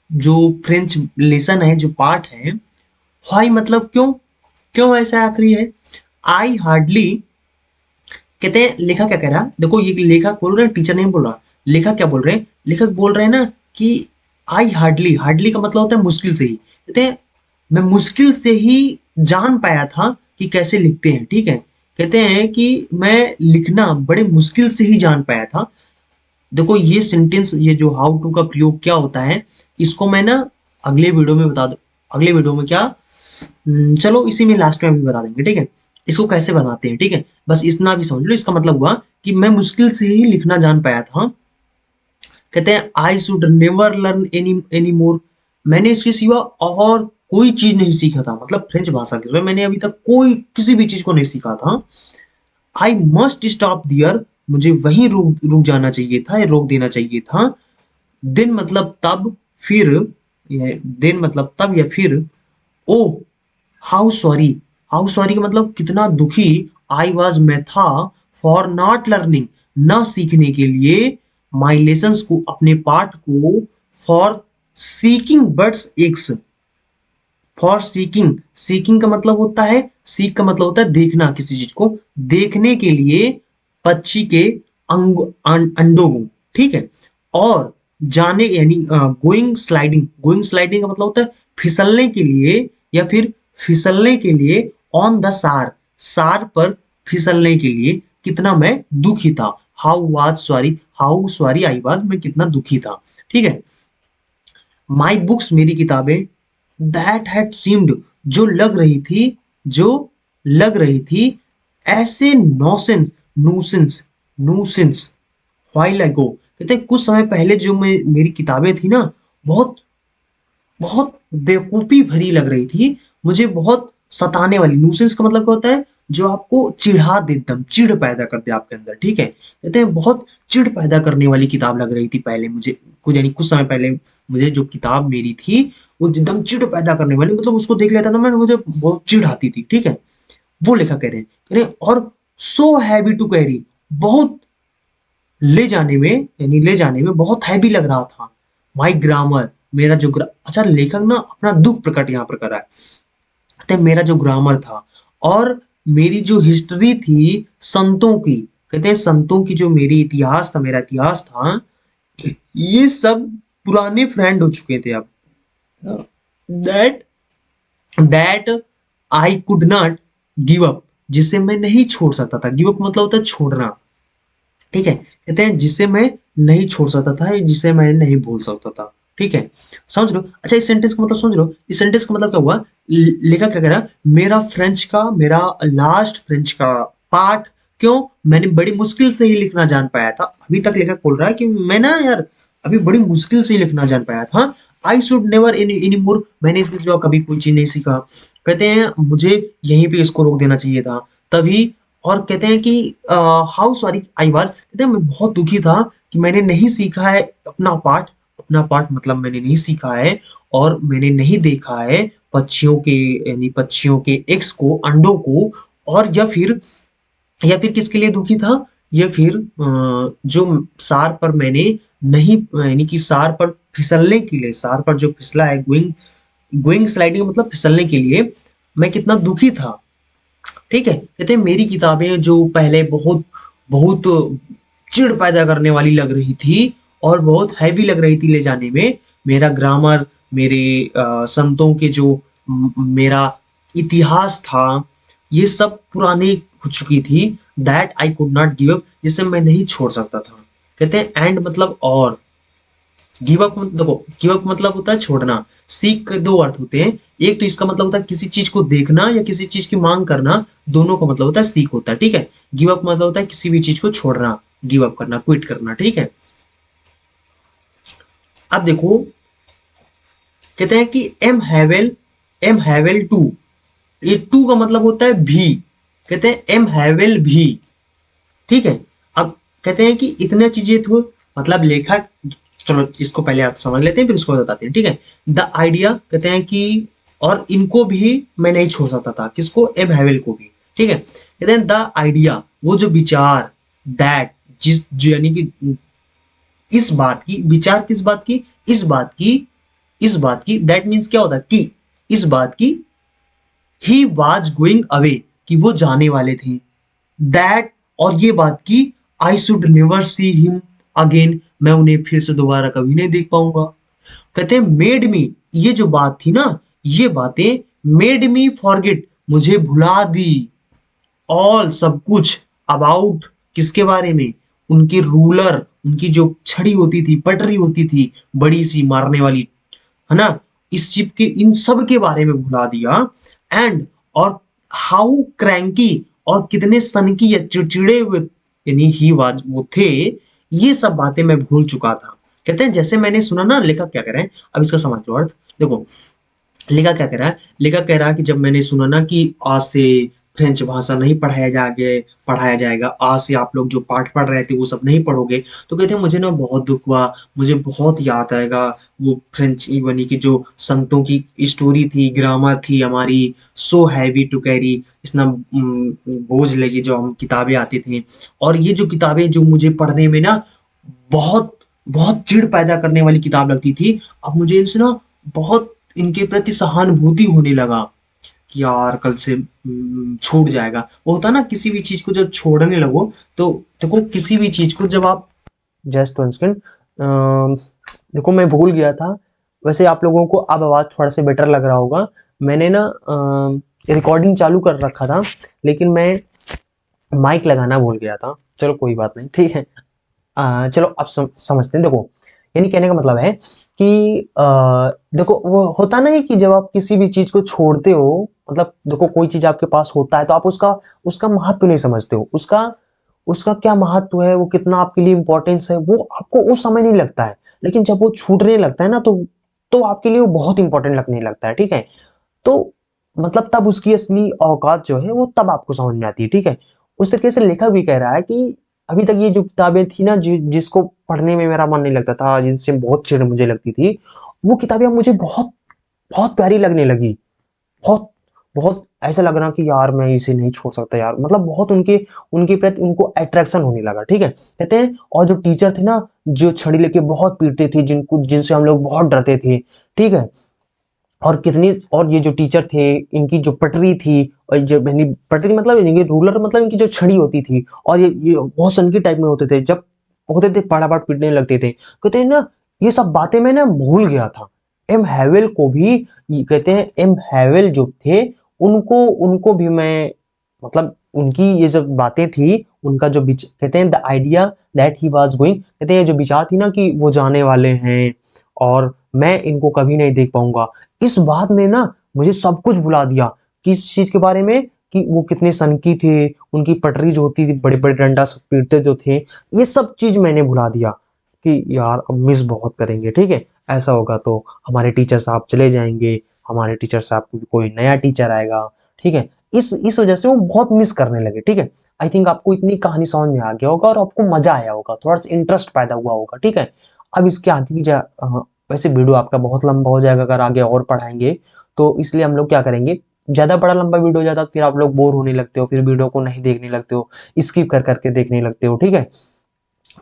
जो फ्रेंच लेसन है, जो पार्ट है, व्हाई मतलब क्यों, क्यों ऐसा आखिरी है, आई हार्डली, कहते हैं लेखक क्या कह रहा है, देखो ये लेखक बोल रहे हैं, टीचर नहीं बोल रहा, लेखक क्या बोल रहे हैं, लेखक बोल रहे हैं ना कि आई हार्डली, हार्डली का मतलब होता है मुश्किल से ही, कहते हैं मैं मुश्किल से ही जान पाया था कि कैसे लिखते हैं, ठीक है। कहते हैं कि मैं लिखना बड़े मुश्किल से ही जान पाया था। देखो ये सेंटेंस, ये जो हाउ टू का प्रयोग क्या होता है, इसको मैं ना अगले वीडियो में बता दू, अगले वीडियो में क्या, चलो इसी में लास्ट में भी बता देंगे, ठीक है, इसको कैसे बनाते हैं, ठीक है। बस इतना भी समझ लो, इसका मतलब हुआ कि मैं मुश्किल से ही लिखना जान पाया था। कहते हैं I should never learn any more, मैंने इसके सिवा और कोई चीज नहीं सीखा था, मतलब फ्रेंच भाषा के सिवा मैंने अभी तक कोई किसी भी चीज को नहीं सीखा था। आई मस्ट स्टॉप दियर, मुझे वहीं रुक जाना चाहिए था, या रोक देना चाहिए था। देन मतलब तब, फिर, देन मतलब तब या फिर, ओ हाउ सॉरी, हाउ सॉरी का मतलब कितना दुखी, आई वॉज, मैं था, फॉर नॉट लर्निंग, न सीखने के लिए, माई लेसन्स को, अपने पाठ को, for seeking birds eggs, for seeking, seeking का मतलब होता है, सीक का मतलब होता है देखना, किसी चीज को देखने के लिए पक्षी के अंडों को, ठीक है। और जाने यानी गोइंग स्लाइडिंग, गोइंग स्लाइडिंग का मतलब होता है फिसलने के लिए, या फिर फिसलने के लिए, ऑन द सार, सार पर फिसलने के लिए कितना मैं दुखी था, how was sorry, how sorry I was, मैं कितना दुखी था, ठीक है। माई बुक्स, मेरी किताबें, दैट हैड सीम्ड, जो लग रही थी, जो लग रही थी, ऐसे नॉसेंस, नूसेंस, नूसेंस, व्हाइल अगो, कहते हैं कुछ समय पहले जो मेरी किताबें थी ना, बहुत बहुत बेवकूफी भरी लग रही थी, मुझे बहुत सताने वाली, न्यूसेंस का मतलब क्या होता है, जो आपको चिढ़ा दे, एकदम चिढ़ पैदा कर दे आपके अंदर, ठीक है। कहते हैं बहुत चिढ़ पैदा करने वाली किताब लग रही थी पहले मुझे, कुछ यानी कुछ समय पहले मुझे जो किताब मेरी थी वो एकदम चिढ़ पैदा करने वाली, मतलब उसको देख लेता था मैं, मुझे बहुत चिढ़ आती थी, ठीक है। वो लेखक कह रहे हैं और सो हैवी टू कैरी, बहुत ले जाने में, यानी ले जाने में बहुत हैवी लग रहा था। माई ग्रामर, मेरा जो अच्छा लेखक ना अपना दुख प्रकट यहाँ पर करा है, कहते हैं मेरा जो ग्रामर था और मेरी जो हिस्ट्री थी संतों की, कहते हैं संतों की जो मेरी इतिहास था, मेरा इतिहास था, ये सब पुराने फ्रेंड हो चुके थे अब। That that I could not give up, जिसे मैं नहीं छोड़ सकता था। गिव अप मतलब होता है छोड़ना, ठीक है। कहते हैं जिसे मैं नहीं छोड़ सकता था, जिसे मैं नहीं भूल सकता था, ठीक है। समझ लो। अच्छा इस सेंटेंस का मतलब समझ लो, इस सेंटेंस का मतलब क्या हुआ, लेखक क्या कह रहा, मेरा लास्ट फ्रेंच का पार्ट, क्यों, मैंने बड़ी मुश्किल से ही लिखना जान पाया था। अभी तक लेखक बोल रहा है कि मैं ना यार अभी बड़ी मुश्किल से ही लिखना जान पाया था। I should never any more, मैंने इसके सिवा कभी कोई चीज नहीं सीखा। कहते हैं मुझे यहीं पे इसको रोक देना चाहिए था तभी। और कहते हैं कि हाउ सॉरी आई वाज, कहते हैं मैं बहुत दुखी था कि मैंने नहीं सीखा है अपना पार्ट। अपना पार्ट मतलब मैंने नहीं सीखा है और मैंने नहीं देखा है पक्षियों के, यानी पक्षियों के एग्स को, अंडों को। और या फिर किसके लिए दुखी था, या फिर जो सार पर मैंने नहीं, यानी कि सार पर फिसलने के लिए, सार पर जो फिसला है, गोइंग गोइंग स्लाइडिंग मतलब फिसलने के लिए मैं कितना दुखी था, ठीक है। कहते हैं मेरी किताबें जो पहले बहुत बहुत चिढ़ पैदा करने वाली लग रही थी और बहुत हैवी लग रही थी ले जाने में, मेरा ग्रामर, मेरे संतों के जो मेरा इतिहास था, ये सब पुरानी हो चुकी थी। That I could not give up, जिसे मैं नहीं छोड़ सकता था। कहते हैं एंड मतलब और, गिव अप देखो, गिव अप मतलब होता है छोड़ना। सीख के दो अर्थ होते हैं, एक तो इसका मतलब होता है किसी चीज को देखना या किसी चीज की मांग करना, दोनों का मतलब होता है सीख होता है, ठीक है। गिव अप मतलब होता है किसी भी चीज को छोड़ना, गिव अप करना, क्विट करना, ठीक है। अब देखो, कहते हैं कि एम हैवेल टू, ये टू का मतलब होता है भी, कहते हैं एम हैवेल भी, ठीक है। अब कहते हैं कि इतने चीजें थो, मतलब लेखक, चलो इसको पहले आप समझ लेते हैं फिर उसको बताते हैं, ठीक है। द आइडिया, कहते हैं कि और इनको भी मैं नहीं छोड़ सकता था, किसको, एब हैवेल को भी, ठीक है। कहते हैं द आइडिया, वो जो विचार, दैट यानी कि इस बात की, विचार किस बात की, इस बात की, इस बात की, दैट मीन्स क्या होता है कि, इस बात की, ही वॉज गोइंग अवे, कि वो जाने वाले थे। दैट, और ये बात की, I should never see him again, मैं उन्हें फिर से दोबारा कभी नहीं देख पाऊंगा। कहते हैं मेड मी, ये जो बात थी ना, ये बातें मेड मी फॉरगेट, मुझे भुला दी, ऑल सब कुछ, अबाउट किसके बारे में, उनके रूलर, उनकी जो छड़ी होती थी, पटरी होती थी बड़ी सी मारने वाली, है ना, इस शिप के, इन सब के बारे में भुला दिया। एंड, और हाउ क्रैंकी, और कितने सनकी या चिड़चिड़े हुए, यानी ही वाज, वो थे, ये सब बातें मैं भूल चुका था। कहते हैं जैसे मैंने सुना ना, लेखक क्या कह रहे हैं, अब इसका समझ लो अर्थ देखो। लेखक क्या कह रहा है, लेखक कह रहा है कि जब मैंने सुना ना कि आज से फ्रेंच भाषा नहीं पढ़ाया जाएगा, आज से आप लोग जो पाठ पढ़ रहे थे वो सब नहीं पढ़ोगे, तो कहते हैं मुझे ना बहुत दुख हुआ, मुझे बहुत याद आएगा वो फ्रेंच बनी की जो संतों की स्टोरी थी, ग्रामर थी हमारी, सो हैवी टू कैरी, इतना बोझ लगी जो हम किताबें आती थी। और ये जो किताबें जो मुझे पढ़ने में ना बहुत बहुत चिढ़ पैदा करने वाली किताब लगती थी, अब मुझे इनसे ना बहुत इनके प्रति सहानुभूति होने लगा कि यार कल से छूट जाएगा। वो होता ना किसी भी चीज को जब छोड़ने लगो, तो देखो किसी भी चीज को जब आप, जस्ट वन सेकंड, देखो मैं भूल गया था, वैसे आप लोगों को अब आवाज थोड़ा सा बेटर लग रहा होगा। मैंने ना रिकॉर्डिंग चालू कर रखा था लेकिन मैं माइक लगाना भूल गया था, चलो कोई बात नहीं, ठीक है। चलो अब समझते हैं। देखो यानी कहने का मतलब है कि देखो वो होता नहीं कि जब आप किसी भी चीज को छोड़ते हो, मतलब देखो कोई चीज आपके पास होता है तो आप उसका उसका महत्व नहीं समझते हो, उसका उसका क्या महत्व है, वो कितना आपके लिए इंपॉर्टेंस है, वो आपको उस समय नहीं लगता है। लेकिन जब वो छूटने लगता है ना, तो आपके लिए वो बहुत इंपॉर्टेंट लगने लगता है, ठीक है। तो मतलब तब उसकी असली औकात जो है वो तब आपको समझ में आती है, ठीक है। उस तरीके से लेखक भी कह रहा है कि अभी तक ये जो किताबें थी ना, जिसको पढ़ने में मेरा मन नहीं लगता था, जिनसे बहुत चिढ़ मुझे लगती थी, वो किताबें अब मुझे बहुत बहुत प्यारी लगने लगी। बहुत बहुत ऐसा लग रहा कि यार मैं इसे नहीं छोड़ सकता यार, मतलब बहुत उनके उनके प्रति उनको अट्रैक्शन होने लगा, ठीक है। कहते हैं और जो टीचर थे ना, जो छड़ी लेके बहुत पीटते थे, जिनको जिनसे हम लोग बहुत डरते थे, ठीक है। और कितनी, और ये जो टीचर थे, इनकी जो पटरी थी, और जो यानी पटरी मतलब इनकी रूलर, मतलब इनकी जो छड़ी होती थी, और ये बहुत सनकी टाइप में होते थे, जब होते थे पड़ापड़ पीटने लगते थे। कहते हैं ना, ये सब बातें मैं ना भूल गया था। एम हैवेल को भी, कहते हैं एम हैवेल जो थे, उनको उनको भी मैं, मतलब उनकी ये जो बातें थी, उनका जो कहते हैं the idea that he was going, कहते हैं जो विचार थी ना कि वो जाने वाले हैं और मैं इनको कभी नहीं देख पाऊंगा, इस बात ने ना मुझे सब कुछ भुला दिया। किस चीज के बारे में, कि वो कितने सनकी थे, उनकी पटरी जो होती थी, बड़े बड़े डंडा से पीटते जो थे, ये सब चीज मैंने भुला दिया कि यार अब मिस बहुत करेंगे, ठीक है। ऐसा होगा तो हमारे टीचर साहब चले जाएंगे, हमारे टीचर साहब को कोई नया टीचर आएगा, ठीक है। इस वजह से वो बहुत मिस करने लगे, ठीक है। आई थिंक आपको इतनी कहानी समझ में आ गया होगा और आपको मजा आया होगा, थोड़ा सा इंटरेस्ट पैदा हुआ होगा, ठीक है। अब इसके आगे की वैसे वीडियो आपका बहुत लंबा हो जाएगा अगर आगे और पढ़ाएंगे, तो इसलिए हम लोग क्या करेंगे, ज्यादा बड़ा लंबा वीडियो हो जाता है फिर आप लोग बोर होने लगते हो, फिर वीडियो को नहीं देखने लगते हो, स्किप कर करके देखने लगते हो, ठीक है।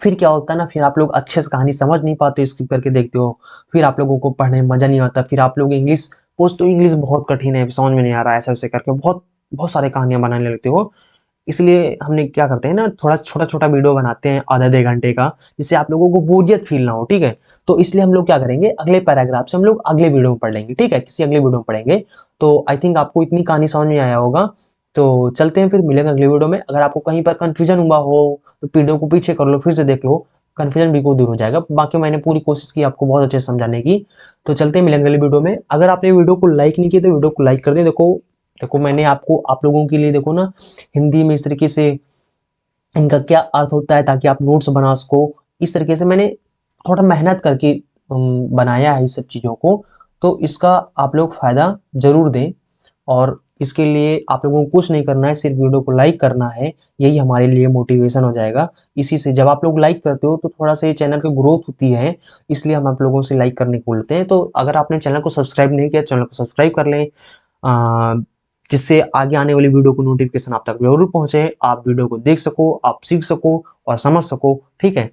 फिर क्या होता है ना, फिर आप लोग अच्छे से कहानी समझ नहीं पाते, स्किप करके देखते हो, फिर आप लोगों को पढ़ने में मजा नहीं आता, फिर आप लोग इंग्लिश पोस्ट तो इंग्लिश बहुत कठिन है, समझ में नहीं आ रहा, ऐसे वैसे करके बहुत बहुत सारे कहानियां बनाने लगते हो। इसलिए हमने क्या करते हैं ना, थोड़ा छोटा छोटा वीडियो बनाते हैं आधा 1.5 घंटे का, जिससे आप लोगों को बोरियत फील ना हो, ठीक है। तो इसलिए हम लोग क्या करेंगे, अगले पैराग्राफ से हम लोग अगले वीडियो में पढ़ लेंगे, ठीक है, किसी अगले वीडियो में पढ़ेंगे। तो आई थिंक आपको इतनी कहानी समझ में आया होगा। तो चलते हैं, फिर मिलेंगे अगले वीडियो में। अगर आपको कहीं पर कंफ्यूजन हुआ हो तो वीडियो को पीछे कर लो, फिर से देख लो, कंफ्यूजन भी को दूर हो जाएगा। बाकी मैंने पूरी कोशिश की आपको बहुत अच्छे से समझाने की। तो चलते हैं, मिलेंगे अगले वीडियो में। अगर आपने वीडियो को लाइक नहीं किया तो वीडियो को लाइक कर दें। देखो देखो मैंने आपको, आप लोगों के लिए देखो ना, हिंदी में इस तरीके से इनका क्या अर्थ होता है, ताकि आप नोट्स बना सको, इस तरीके से मैंने थोड़ा मेहनत करके बनाया है इस सब चीज़ों को। तो इसका आप लोग फायदा जरूर दें, और इसके लिए आप लोगों को कुछ नहीं करना है, सिर्फ वीडियो को लाइक करना है, यही हमारे लिए मोटिवेशन हो जाएगा। इसी से जब आप लोग लाइक करते हो तो थोड़ा सा ये चैनल की ग्रोथ होती है, इसलिए हम आप लोगों से लाइक करने को बोलते हैं। तो अगर आपने चैनल को सब्सक्राइब नहीं किया, चैनल को सब्सक्राइब कर लें, जिससे आगे आने वाली वीडियो को नोटिफिकेशन आप तक जरूर पहुंचे, आप वीडियो को देख सको, आप सीख सको और समझ सको, ठीक है।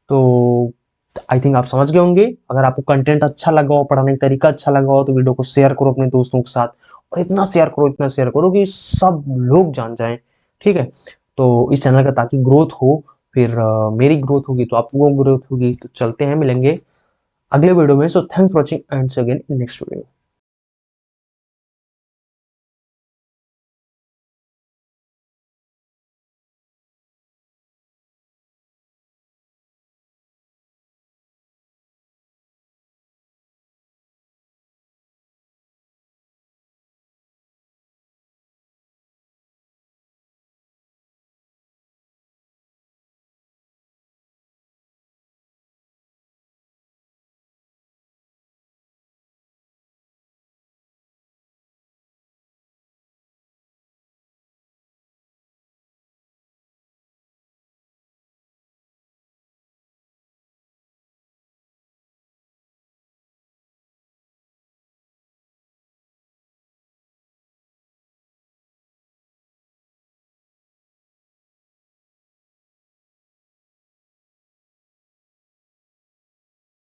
तो आई थिंक आप समझ गए होंगे। अगर आपको कंटेंट अच्छा लगा हो, पढ़ाने का तरीका अच्छा लगा हो, तो वीडियो को शेयर करो अपने दोस्तों के साथ, और इतना शेयर करो, इतना शेयर करो कि सब लोग जान जाएं, ठीक है। तो इस चैनल का ताकि ग्रोथ हो, फिर मेरी ग्रोथ होगी तो आप लोगों की ग्रोथ होगी। तो चलते हैं, मिलेंगे अगले वीडियो में। So thanks for watching and see you again in next video.